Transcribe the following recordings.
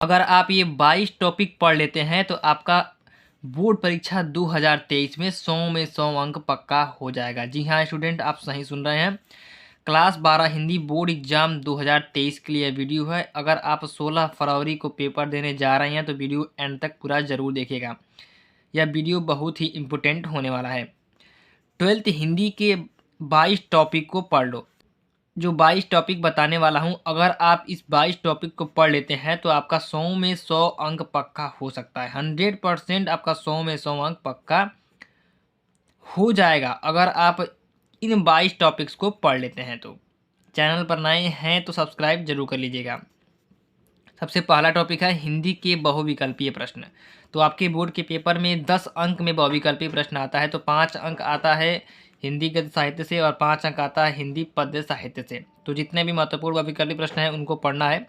अगर आप ये 22 टॉपिक पढ़ लेते हैं तो आपका बोर्ड परीक्षा 2023 में 100 में 100 अंक पक्का हो जाएगा। जी हाँ स्टूडेंट, आप सही सुन रहे हैं। क्लास 12 हिंदी बोर्ड एग्जाम 2023 के लिए वीडियो है। अगर आप 16 फरवरी को पेपर देने जा रहे हैं तो वीडियो एंड तक पूरा ज़रूर देखिएगा। यह वीडियो बहुत ही इम्पोर्टेंट होने वाला है। 12th हिंदी के 22 टॉपिक को पढ़ लो। जो 22 टॉपिक बताने वाला हूँ, अगर आप इस 22 टॉपिक को पढ़ लेते हैं तो आपका 100 में 100 अंक पक्का हो सकता है। 100% आपका 100 में 100 अंक पक्का हो जाएगा अगर आप इन 22 टॉपिक्स को पढ़ लेते हैं तो। चैनल पर नए हैं तो सब्सक्राइब जरूर कर लीजिएगा। सबसे पहला टॉपिक है हिंदी के बहुविकल्पीय प्रश्न। तो आपके बोर्ड के पेपर में 10 अंक में बहुविकल्पीय प्रश्न आता है। तो 5 अंक आता है हिंदी गद्य साहित्य से और 5 अंक आता है हिंदी पद्य साहित्य से। तो जितने भी महत्वपूर्ण बहुविकल्पीय प्रश्न हैं उनको पढ़ना है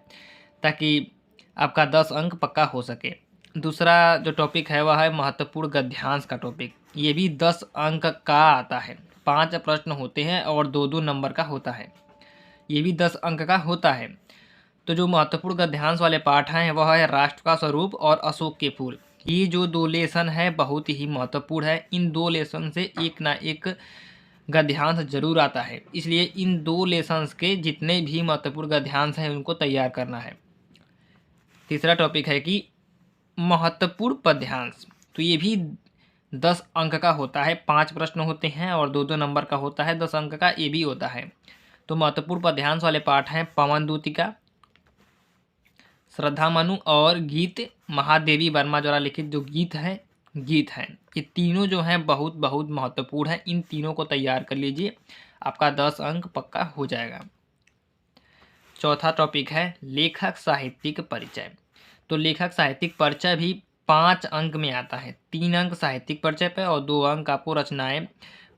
ताकि आपका 10 अंक पक्का हो सके। दूसरा जो टॉपिक है वह है महत्वपूर्ण गद्यांश का टॉपिक। ये भी 10 अंक का आता है। 5 प्रश्न होते हैं और 2-2 नंबर का होता है। ये भी 10 अंक का होता है। तो जो महत्वपूर्ण गद्यांश वाले पाठ हैं वह है राष्ट्र का स्वरूप और अशोक के फूल। ये जो 2 लेसन है बहुत ही महत्वपूर्ण है। इन 2 लेसन से एक ना एक गद्यांश जरूर आता है, इसलिए इन 2 लेसन्स के जितने भी महत्वपूर्ण गद्यांश हैं उनको तैयार करना है। तीसरा टॉपिक है कि महत्वपूर्ण पद्यांश। तो ये भी 10 अंक का होता है। 5 प्रश्न होते हैं और 2-2 नंबर का होता है। 10 अंक का ये भी होता है। तो महत्वपूर्ण पद्यांश वाले पाठ हैं पवन दूतिका, श्रद्धा मनु और गीत महादेवी वर्मा द्वारा लिखित जो गीत हैं। ये तीनों जो हैं बहुत बहुत महत्वपूर्ण हैं। इन तीनों को तैयार कर लीजिए, आपका 10 अंक पक्का हो जाएगा। चौथा टॉपिक है लेखक साहित्यिक परिचय। तो लेखक साहित्यिक परिचय भी 5 अंक में आता है। 3 अंक साहित्यिक परिचय पर और 2 अंक आपको रचनाएं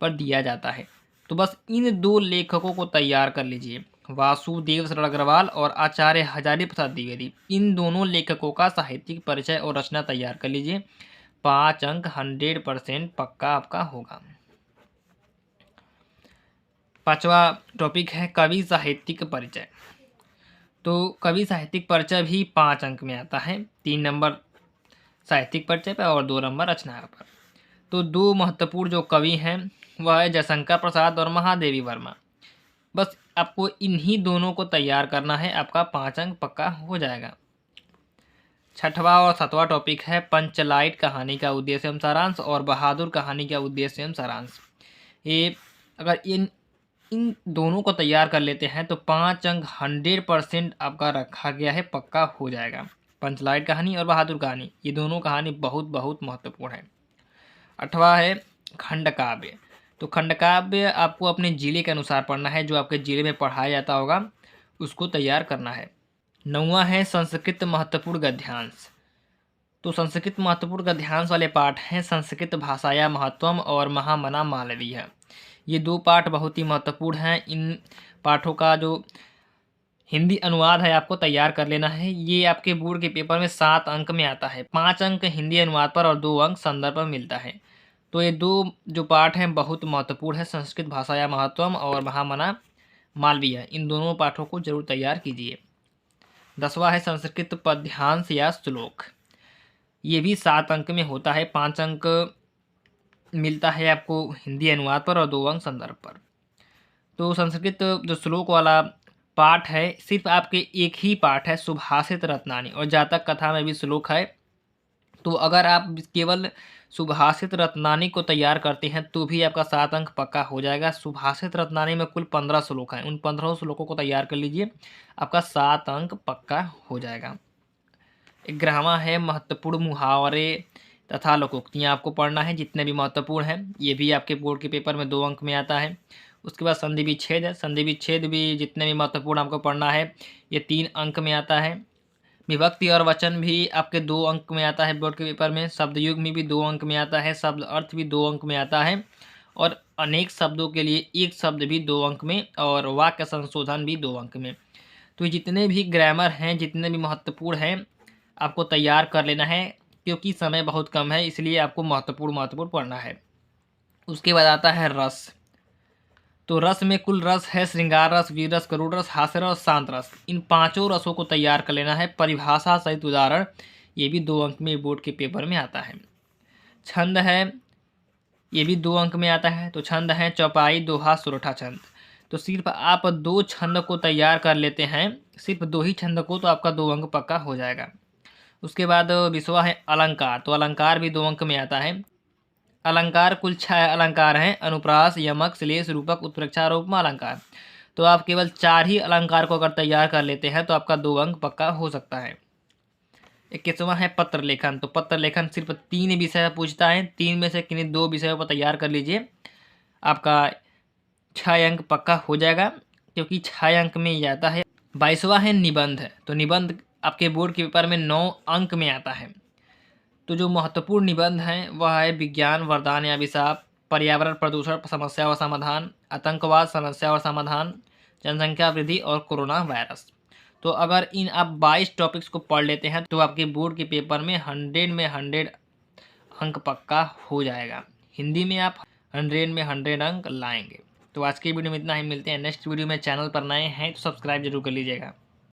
पर दिया जाता है। तो बस इन 2 लेखकों को तैयार कर लीजिए, वासुदेव शरण अग्रवाल और आचार्य हजारी प्रसाद द्विवेदी। इन दोनों लेखकों का साहित्यिक परिचय और रचना तैयार कर लीजिए। 5 अंक 100% पक्का आपका होगा। पांचवा टॉपिक है कवि साहित्यिक परिचय। तो कवि साहित्यिक परिचय भी 5 अंक में आता है। 3 नंबर साहित्यिक परिचय पर और 2 नंबर रचना पर। तो 2 महत्वपूर्ण जो कवि हैं वह है जयशंकर प्रसाद और महादेवी वर्मा। बस आपको इन्हीं दोनों को तैयार करना है, आपका 5 अंक पक्का हो जाएगा। छठवां और सातवां टॉपिक है पंचलाइट कहानी का उद्देश्य एवं सारांश और बहादुर कहानी का उद्देश्य एवं सारांश। ये अगर इन इन दोनों को तैयार कर लेते हैं तो 5 अंक 100% आपका रखा गया है, पक्का हो जाएगा। पंचलाइट कहानी और बहादुर कहानी ये दोनों कहानी बहुत बहुत महत्वपूर्ण है। 8वां है खंड काव्य। तो खंड काव्य आपको अपने जिले के अनुसार पढ़ना है, जो आपके जिले में पढ़ाया जाता होगा उसको तैयार करना है। 9वां है संस्कृत महत्वपूर्ण गद्यांश। तो संस्कृत महत्वपूर्ण गद्यांश वाले पाठ हैं संस्कृत भाषाया महत्वम और महामना मालवीय। ये 2 पाठ बहुत ही महत्वपूर्ण हैं। इन पाठों का जो हिंदी अनुवाद है आपको तैयार कर लेना है। ये आपके बोर्ड के पेपर में 7 अंक में आता है। 5 अंक हिंदी अनुवाद पर और 2 अंक संदर्भ पर मिलता है। तो ये 2 जो पाठ हैं बहुत महत्वपूर्ण है, संस्कृत भाषाया महत्वम और महामना मालवीय। इन दोनों पाठों को जरूर तैयार कीजिए। 10वां है संस्कृत पद्यांश या श्लोक। ये भी 7 अंक में होता है। 5 अंक मिलता है आपको हिंदी अनुवाद पर और 2 अंक संदर्भ पर। तो संस्कृत जो श्लोक वाला पाठ है सिर्फ आपके एक ही पाठ है सुभाषित रत्नानी, और जातक कथा में भी श्लोक है। तो अगर आप केवल सुभाषित रत्नानी को तैयार करते हैं तो भी आपका 7 अंक पक्का हो जाएगा। सुभाषित रत्नानी में कुल 15 श्लोक हैं, उन 15 श्लोकों को तैयार कर लीजिए, आपका 7 अंक पक्का हो जाएगा। 11वां है महत्वपूर्ण मुहावरे तथा लोकोक्तियाँ आपको पढ़ना है, जितने भी महत्वपूर्ण हैं। ये भी आपके बोर्ड के पेपर में 2 अंक में आता है। उसके बाद संधि विच्छेद है। संधि विच्छेद भी जितने भी महत्वपूर्ण आपको पढ़ना है, ये 3 अंक में आता है। विभक्ति और वचन भी आपके 2 अंक में आता है बोर्ड के पेपर में। शब्द युग में भी 2 अंक में आता है। शब्द अर्थ भी 2 अंक में आता है और अनेक शब्दों के लिए एक शब्द भी 2 अंक में और वाक्य संशोधन भी 2 अंक में। तो जितने भी ग्रामर हैं, जितने भी महत्वपूर्ण हैं, आपको तैयार कर लेना है क्योंकि समय बहुत कम है, इसलिए आपको महत्वपूर्ण पढ़ना है। उसके बाद आता है रस। तो रस में कुल रस है श्रृंगार रस, वीर रस, करुण रस, हास्य रस और शांत रस। इन पांचों रसों को तैयार कर लेना है, परिभाषा सहित उदाहरण। ये भी 2 अंक में बोर्ड के पेपर में आता है। छंद है, ये भी 2 अंक में आता है। तो छंद है चौपाई, दोहा, सुरठा छंद। तो सिर्फ आप 2 छंद को तैयार कर लेते हैं, सिर्फ 2 ही छंद को, तो आपका 2 अंक पक्का हो जाएगा। उसके बाद विषय है अलंकार। तो अलंकार भी 2 अंक में आता है। अलंकार कुल 6 अलंकार हैं, अनुप्रास, यमक, श्लेष, रूपक, उत्प्रेक्षा और उपमा अलंकार। तो आप केवल 4 ही अलंकार को अगर तैयार कर लेते हैं तो आपका 2 अंक पक्का हो सकता है। 21वां है पत्र लेखन। तो पत्र लेखन सिर्फ 3 विषय पूछता है, 3 में से किन्हीं 2 विषयों पर तैयार कर लीजिए, आपका 6 अंक पक्का हो जाएगा, क्योंकि 6 अंक में ही आता है। 22वां है निबंध। तो निबंध आपके बोर्ड के पेपर में 9 अंक में आता है। तो जो महत्वपूर्ण निबंध हैं वह है विज्ञान, वरदान या अभिशाप, पर्यावरण प्रदूषण समस्या और समाधान, आतंकवाद समस्या और समाधान, जनसंख्या वृद्धि और कोरोना वायरस। तो अगर इन आप 22 टॉपिक्स को पढ़ लेते हैं तो आपके बोर्ड के पेपर में 100 अंक पक्का हो जाएगा। हिंदी में आप 100 अंक लाएंगे। तो आज की वीडियो में इतना ही, मिलते हैं नेक्स्ट वीडियो में। चैनल पर नए हैं तो सब्सक्राइब जरूर कर लीजिएगा।